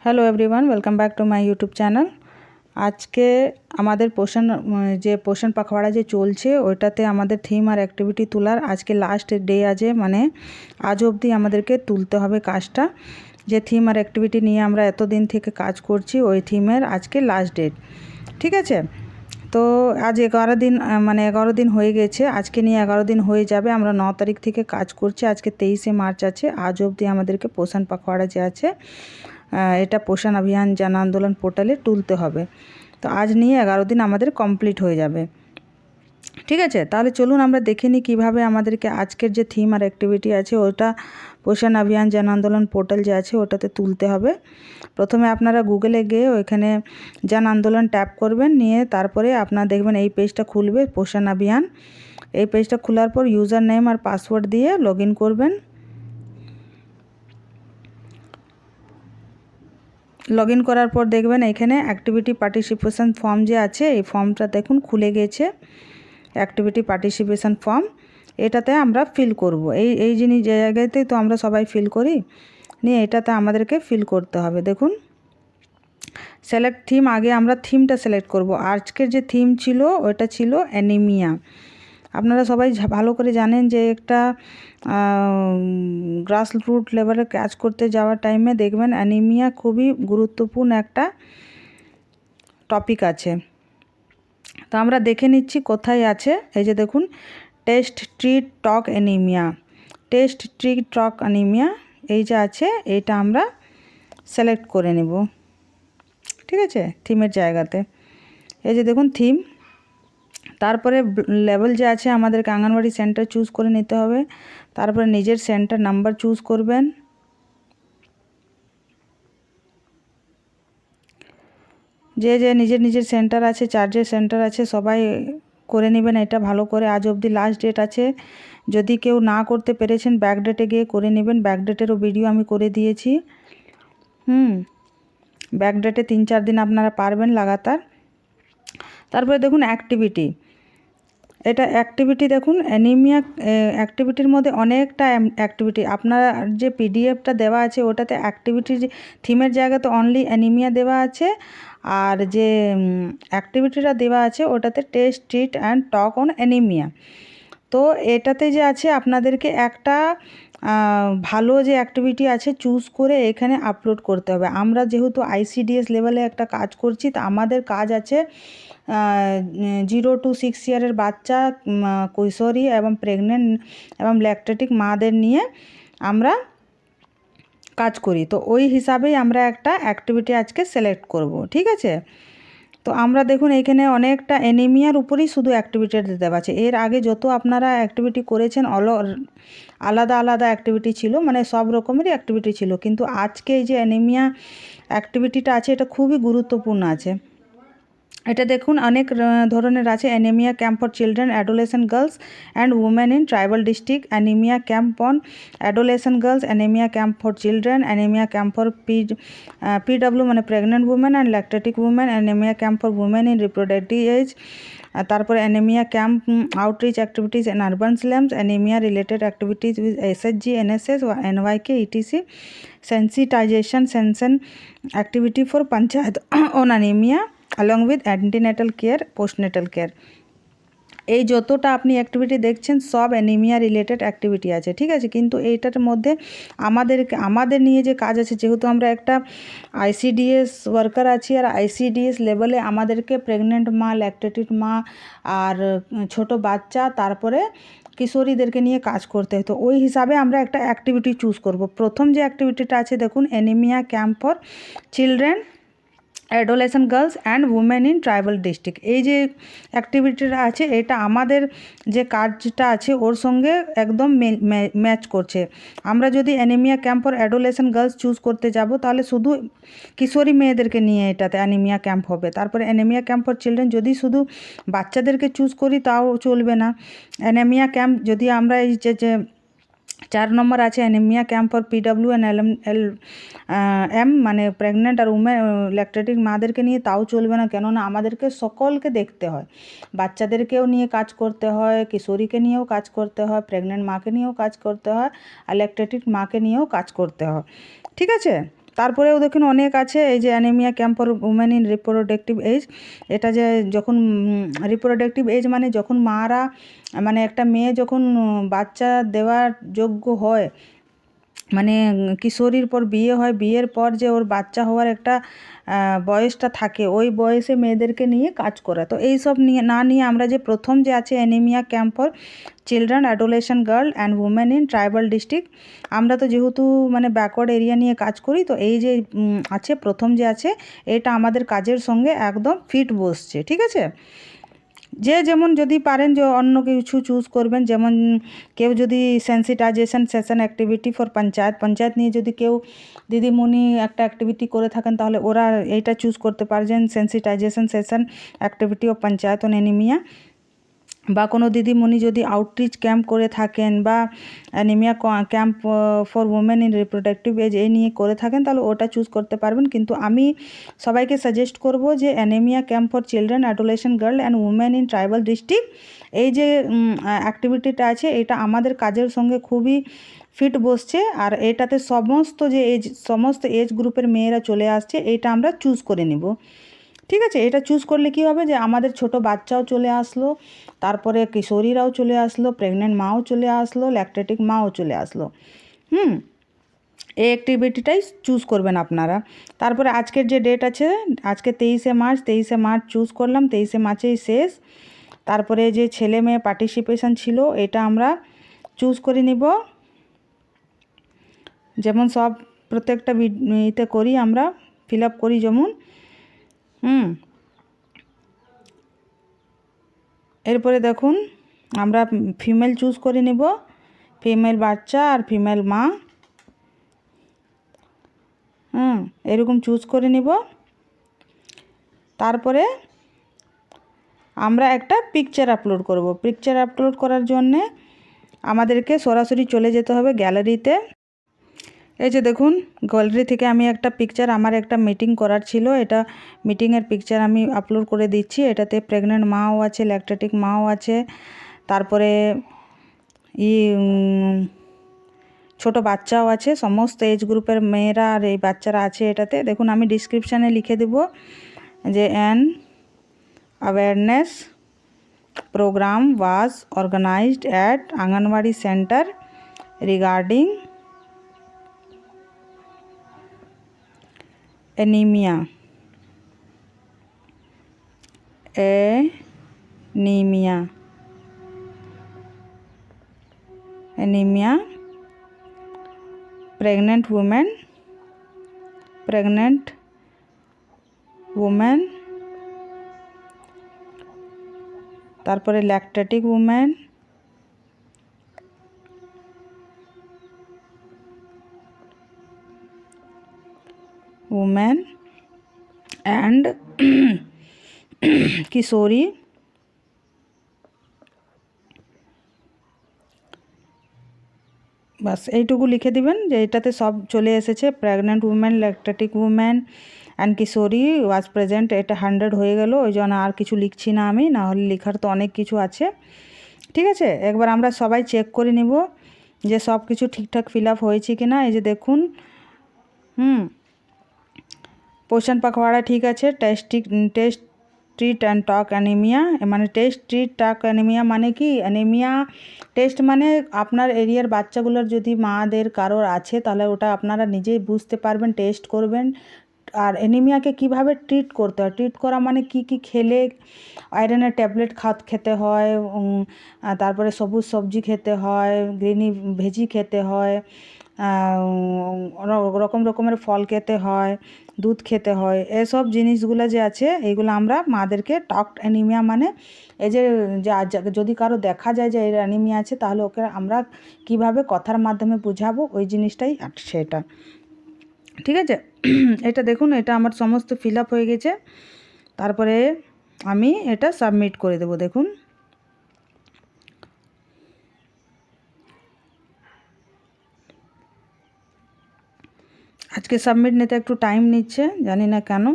Hello everyone, welcome back to my YouTube channel. আজকে আমাদের পোষণ পাখওয়াড়া যে চলছে ওইটাতে আমাদের থিম আর অ্যাক্টিভিটি তোলার আজকে লাস্ট ডে আছে, মানে আজ অবধি আমাদেরকে তুলতে হবে কাজটা। যে থিম আর অ্যাক্টিভিটি নিয়ে আমরা এতদিন থেকে কাজ করছি ওই থিমের আজকে লাস্ট ডেট, ঠিক আছে। তো আজ 11 দিন, মানে 11 দিন হয়ে গেছে, আজকে নিয়ে 11 দিন হয়ে যাবে। আমরা 9 তারিখ থেকে কাজ করছি, আজকে 23শে মার্চ আছে। আজ অবধি আমাদেরকে পোষণ পাখওয়াড়া যে আছে এটা পোষণ অভিযান জন আন্দোলন পোর্টালে তুলতে হবে। তো আজ নিয়ে 11 দিন আমাদের কমপ্লিট হয়ে যাবে, ঠিক আছে। তাহলে চলুন আমরা দেখে নিই কীভাবে আমাদেরকে আজকের যে থিম আর অ্যাক্টিভিটি আছে ওটা পোষণ অভিযান জন আন্দোলন পোর্টাল যে আছে ওটাতে তুলতে হবে। প্রথমে আপনারা গুগলে গিয়ে ওইখানে জন আন্দোলন ট্যাপ করবেন, নিয়ে তারপরে আপনারা দেখবেন এই পেজটা খুলবে পোষণ অভিযান। এই পেজটা খোলার পর ইউজার নেম আর পাসওয়ার্ড দিয়ে লগ ইন করবেন। লগ ইন করার পর দেখবেন এখানে অ্যাক্টিভিটি পার্টিসিপেশন ফর্ম যে আছে এই ফর্মটা দেখুন খুলে গেছে, অ্যাক্টিভিটি পার্টিসিপেশন ফর্ম। এটাতে আমরা ফিল করব, এই জিনিস যে জায়গাতেই তো আমরা সবাই ফিল করি, নিয়ে এটাতে আমাদেরকে ফিল করতে হবে। দেখুন সিলেক্ট থিম, আগে আমরা থিমটা সিলেক্ট করব। আজকের যে থিম ছিল ওটা ছিল অ্যানিমিয়া। আপনারা সবাই ভালো করে জানেন যে একটা গ্রাস রুট লেভেলে কাজ করতে যাওয়ার টাইমে দেখবেন অ্যানিমিয়া খুবই গুরুত্বপূর্ণ একটা টপিক আছে। তো আমরা দেখে নিচ্ছি কোথায় আছে। এই যে দেখুন টেস্ট ট্রিট টক অ্যানিমিয়া, টেস্ট ট্রিট টক অ্যানিমিয়া এই যে আছে, এইটা আমরা সিলেক্ট করে নেব, ঠিক আছে, থিমের জায়গাতে। এই যে দেখুন থিম, তারপরে লেভেল যে আছে আমাদেরকে আঙ্গনওয়াড়ি সেন্টার চুজ করে নিতে হবে। তারপরে নিজের সেন্টার নাম্বার চুজ করবেন। যে যে নিজের সেন্টার আছে, চার্জের সেন্টার আছে, সবাই করে নেবেন এটা ভালো করে। আজ অবধি লাস্ট ডেট আছে, যদি কেউ না করতে পেরেছেন ব্যাকডেটে গিয়ে করে নেবেন। ব্যাকডেটেরও ভিডিও আমি করে দিয়েছি। ব্যাকডেটে 3-4 দিন আপনারা পারবেন লাগাতার। তারপরে দেখুন অ্যাক্টিভিটি, এটা অ্যাক্টিভিটি দেখুন অ্যানিমিয়া অ্যাক্টিভিটির মধ্যে অনেকটা অ্যাক্টিভিটি। আপনার যে পিডিএফটা দেওয়া আছে ওটাতে অ্যাক্টিভিটির যে থিমের জায়গাতে অনলি অ্যানিমিয়া দেওয়া আছে, আর যে অ্যাক্টিভিটিটা দেওয়া আছে ওটাতে test treat and talk on anaemia. তো এটাতে যে আছে আপনাদেরকে একটা ভালো যে অ্যাক্টিভিটি আছে চুজ করে এখানে আপলোড করতে হবে। আমরা যেহেতু আইসিডিএস লেভেলে একটা কাজ করছি, তো আমাদের কাজ আছে 0 to 6 ইয়ারের বাচ্চা, কৈশোরী এবং প্রেগনেন্ট এবং ল্যাকটেটিক মাদের নিয়ে আমরা কাজ করি। তো ওই হিসাবেই আমরা একটা অ্যাক্টিভিটি আজকে সিলেক্ট করব, ঠিক আছে। তো আমরা দেখুন এখানে অনেকটা অ্যানিমিয়ার উপরেই শুধু অ্যাক্টিভিটি দেওয়া আছে। এর আগে যত আপনারা অ্যাক্টিভিটি করেছেন আলাদা আলাদা অ্যাক্টিভিটি ছিল, মানে সব রকমেরই অ্যাক্টিভিটি ছিল, কিন্তু আজকে এই যে অ্যানিমিয়া অ্যাক্টিভিটিটা আছে এটা খুবই গুরুত্বপূর্ণ আছে। এটা দেখুন অনেক ধরনের আছে। Anaemia camp for children, adolescent girls and women in tribal district, anaemia camp on adolescent girls, anaemia camp for children, anaemia camp for PW মানে pregnant women and lactating women, anaemia camp for women in reproductive age, তারপরে anaemia camp outreach activities in urban slums, anaemia related activities with SSG, NSS, NYK, etc, sensitisation session activity for panchayat on anaemia along with antenatal care, postnatal care। এই যতটা আপনি activity দেখছেন সব anaemia related activity আছে, ঠিক আছে। কিন্তু এইটার মধ্যে আমাদের নিয়ে যে কাজ আছে, যেহেতু আমরা একটা আইসিডিএস ওয়ার্কার আছি, আর আইসিডিএস লেভেলে আমাদেরকে প্রেগনেন্ট মা, ল্যাকটেটেড মা আর ছোট বাচ্চা, তারপরে কিশোরীদেরকে নিয়ে কাজ করতে হয়। তো ওই হিসাবে আমরা একটা অ্যাক্টিভিটি চুজ করব। প্রথম যে অ্যাক্টিভিটিটা আছে দেখুন anaemia camp for children, adolescent girls and women in tribal district. এই যে অ্যাক্টিভিটিটা আছে এটা আমাদের যে কাজটা আছে ওর সঙ্গে একদম ম্যাচ করছে। আমরা যদি anaemia camp for adolescent girls choose করতে যাব তাহলে শুধু কিশোরী মেয়েদেরকে নিয়ে এটাতে অ্যানিমিয়া ক্যাম্প হবে। তারপরে অ্যানিমিয়া ক্যাম্প ফর চিলড্রেন যদি শুধু বাচ্চাদেরকে চুজ করি তাও চলবে না। অ্যানিমিয়া ক্যাম্প যদি আমরা এই যে 4 নম্বর আছে anaemia camp for PW and M মানে প্রেগনেন্ট আর ল্যাকটেটিক মাদেরকে নিয়ে, তাও চলবে না। কেননা আমাদেরকে সকলকে দেখতে হয়, বাচ্চাদেরকেও নিয়ে কাজ করতে হয়, কিশোরীকে নিয়েও কাজ করতে হয়, প্রেগনেন্ট মাকে নিয়েও কাজ করতে হয়, আর ল্যাকটেটিক মাকে নিয়েও কাজ করতে হয়, ঠিক আছে। তারপরেও দেখুন অনেক আছে, এই যে anaemia camp for women in reproductive age. এটা যে যখন রিপ্রোডাক্টিভ এজ মানে যখন মারা মানে একটা মেয়ে যখন বাচ্চা দেওয়ার যোগ্য হয়, মানে কিশোরীর পর বিয়ে হয়, বিয়ের পর যে ওর বাচ্চা হওয়ার একটা বয়সটা থাকে, ওই বয়সে মেয়েদেরকে নিয়ে কাজ করা। তো এই সব নিয়ে না নিয়ে আমরা যে প্রথম যে আছে anaemia camp for children, adolescent girl and women in tribal district. আমরা তো যেহেতু মানে ব্যাকওয়ার্ড এরিয়া নিয়ে কাজ করি, তো এই যে আছে প্রথম যে আছে, এটা আমাদের কাজের সঙ্গে একদম ফিট বসছে। ঠিক আছে, যে যেমন যদি পারেন যে অন্য কিছু চুজ করবেন, যেমন কেউ যদি sensitisation session activity for panchayat নিয়ে যদি কেউ দিদিমণি একটা অ্যাক্টিভিটি করে থাকেন, তাহলে ওরা এইটা চুজ করতে পারছেন, sensitisation session activity of panchayat on anaemia. বা কোনো দিদিমণি যদি আউটরিচ ক্যাম্প করে থাকেন বা anaemia camp for women in reproductive age এই নিয়ে করে থাকেন, তাহলে ওটা চুজ করতে পারবেন। কিন্তু আমি সবাইকে সাজেস্ট করব যে anaemia camp for children, adolescent girl and women in tribal district, এই যে অ্যাক্টিভিটিটা আছে, এটা আমাদের কাজের সঙ্গে খুবই ফিট বসছে। আর এটাতে সমস্ত এজ গ্রুপের মেয়েরা চলে আসছে, এটা আমরা চুজ করে নিব। ঠিক আছে, এটা চুজ করলে কি হবে যে আমাদের ছোট বাচ্চাও চলে আসলো, তারপরে কিশোরীরাও চলে আসলো, প্রেগনেন্ট মাও চলে আসলো, ল্যাকটেটিক মাও চলে আসলো। এই অ্যাক্টিভিটিটাই চুজ করবেন আপনারা। তারপরে আজকের যে ডেট আছে, আজকে 23শে মার্চ, 23শে মার্চ চুজ করলাম, 23শে মার্চেই শেষ। তারপরে যে ছেলে মেয়ে পার্টিসিপেশন ছিল, এটা আমরা চুজ করে নিব, যেমন সব প্রত্যেকটা ইতে করি আমরা, ফিল আপ করি যেমন। এরপরে দেখুন আমরা ফিমেল চুজ করে নিব, ফিমেল বাচ্চা আর ফিমেল মা, এরকম চুজ করে নিব। তারপরে আমরা একটা পিকচার আপলোড করব। পিকচার আপলোড করার জন্যে আমাদেরকে সরাসরি চলে যেতে হবে গ্যালারিতে। এই যে দেখুন গ্যালারি থেকে আমি একটা পিকচার, আমার একটা মিটিং করার ছিল, এটা মিটিংয়ের পিকচার আমি আপলোড করে দিচ্ছি। এটাতে প্রেগনেন্ট মাও আছে, ল্যাকটেটিক মাও আছে, তারপরে ছোট বাচ্চাও আছে, সমস্ত এজ গ্রুপের মেয়েরা আর এই বাচ্চারা আছে এটাতে। দেখুন আমি ডিসক্রিপশানে লিখে দেব যে an awareness program was organized at Anganwadi Center regarding anemia pregnant women, তারপরে ল্যাকটেটিক উমেন অ্যান্ড কিশোরী, বাস এইটুকু লিখে দিবেন যে এটাতে সব চলে এসেছে। Pregnant women, lactating women and কিশোরী ওয়াজ প্রেজেন্ট, এটা 100 হয়ে গেল, ওই জন্য আর কিছু লিখছি না আমি, না হলে লেখার তো অনেক কিছু আছে। ঠিক আছে, একবার আমরা সবাই চেক করে নিব যে সব কিছু ঠিকঠাক ফিল আপ হয়েছে কি না। এই যে দেখুন পোষণ পাখওয়াড়া ঠিক আছে, test treat and talk anaemia, মানে টেস্ট ট্রিট টক অ্যানিমিয়া মানে কি, অ্যানিমিয়া টেস্ট মানে আপনার এরিয়ার বাচ্চাগুলোর যদি মাদের কারোর আছে, তাহলে ওটা আপনারা নিজেই বুঝতে পারবেন, টেস্ট করবেন। আর অ্যানিমিয়াকে কিভাবে ট্রিট করতে হয়, ট্রিট করা মানে কি কি খেলে, আয়রনের ট্যাবলেট খেতে হয়, তারপরে সবুজ সবজি খেতে হয়, গ্রিনি ভেজি খেতে হয়, রকমের ফল খেতে হয়, দুধ খেতে হয়, এসব জিনিসগুলো যে আছে এইগুলো আমরা মাদেরকে টক অ্যানিমিয়া মানে এই যে যদি কারো দেখা যায় যে এর অ্যানিমিয়া আছে, তাহলে ওকে আমরা কিভাবে কথার মাধ্যমে বোঝাবো, ওই জিনিসটাই আছে এটা। ঠিক আছে, এটা দেখুন এটা আমার সমস্ত ফিল আপ হয়ে গেছে। তারপরে আমি এটা সাবমিট করে দেব। দেখুন আজকে সাবমিট নিতে একটু টাইম নিচ্ছে, জানি না কেন।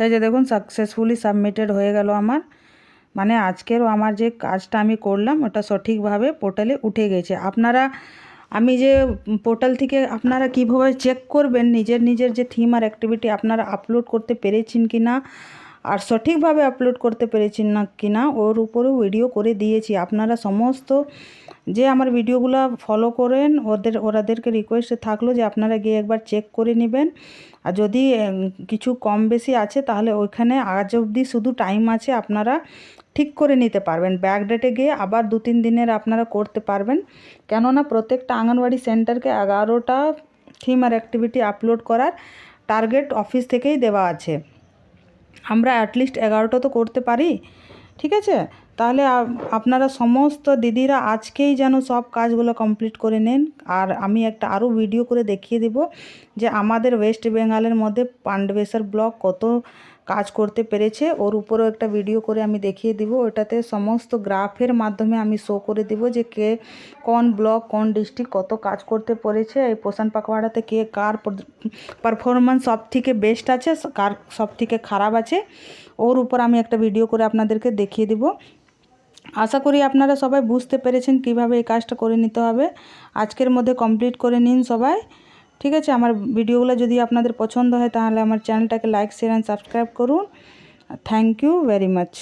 এই যে দেখুন সাকসেসফুলি সাবমিটেড হয়ে গেল আমার। মানে আজকেরও আমার যে কাজটা আমি করলাম ওটা সঠিকভাবে পোর্টালে উঠে গেছে। আপনারা আমি যে পোর্টাল থেকে আপনারা কীভাবে চেক করবেন নিজের যে থিম আর অ্যাক্টিভিটি আপনারা আপলোড করতে পেরেছেন কি না আর সঠিকভাবে আপলোড করতে পেরেছেন না কি না ওর উপরেও ভিডিও করে দিয়েছি। আপনারা সমস্ত যে আমার ভিডিওগুলো ফলো করেন ওরাদেরকে রিকোয়েস্ট থাকলো যে আপনারা গিয়ে একবার চেক করে নেবেন। আর যদি কিছু কম বেশি আছে তাহলে ওইখানে আজ অবধি শুধু টাইম আছে, আপনারা ঠিক করে নিতে পারবেন। ব্যাকডেটে গিয়ে আবার 2-3 দিনের আপনারা করতে পারবেন, কেননা প্রত্যেকটা আঙ্গনওয়াড়ি সেন্টারকে 11টা থিম আর অ্যাক্টিভিটি আপলোড করার টার্গেট অফিস থেকেই দেওয়া আছে। আমরা অ্যাটলিস্ট 11টা তো করতে পারি, ঠিক আছে? তাহলে আপনারা সমস্ত দিদিরা আজকেই যেন সব কাজগুলো কমপ্লিট করে নেন। আর আমি একটা আরও ভিডিও করে দেখিয়ে দেব যে আমাদের ওয়েস্ট বেঙ্গলের মধ্যে পান্ডবেশ্বর ব্লক কত কাজ করতে পেরেছে, ওর উপরেও একটা ভিডিও করে আমি দেখিয়ে দিব। ওটাতে সমস্ত গ্রাফের মাধ্যমে আমি শো করে দিব যে কে কোন ব্লক কোন ডিস্ট্রিক্ট কত কাজ করতে পেরেছে, এই পোষণ পাখওয়াড়াতে কে কার পারফরমেন্স সব থেকে বেস্ট আছে, কার সব থেকে খারাপ আছে, ওর উপর আমি একটা ভিডিও করে আপনাদেরকে দেখিয়ে দিব। আশা করি আপনারা সবাই বুঝতে পেরেছেন কিভাবে এই কাজটা করে নিতে হবে। আজকের মধ্যে কমপ্লিট করে নিন সবাই, ঠিক আছে? আমার ভিডিওগুলো যদি আপনাদের পছন্দ হয় তাহলে আমার চ্যানেলটাকে লাইক শেয়ার অ্যান্ড সাবস্ক্রাইব করুন। Thank you very much.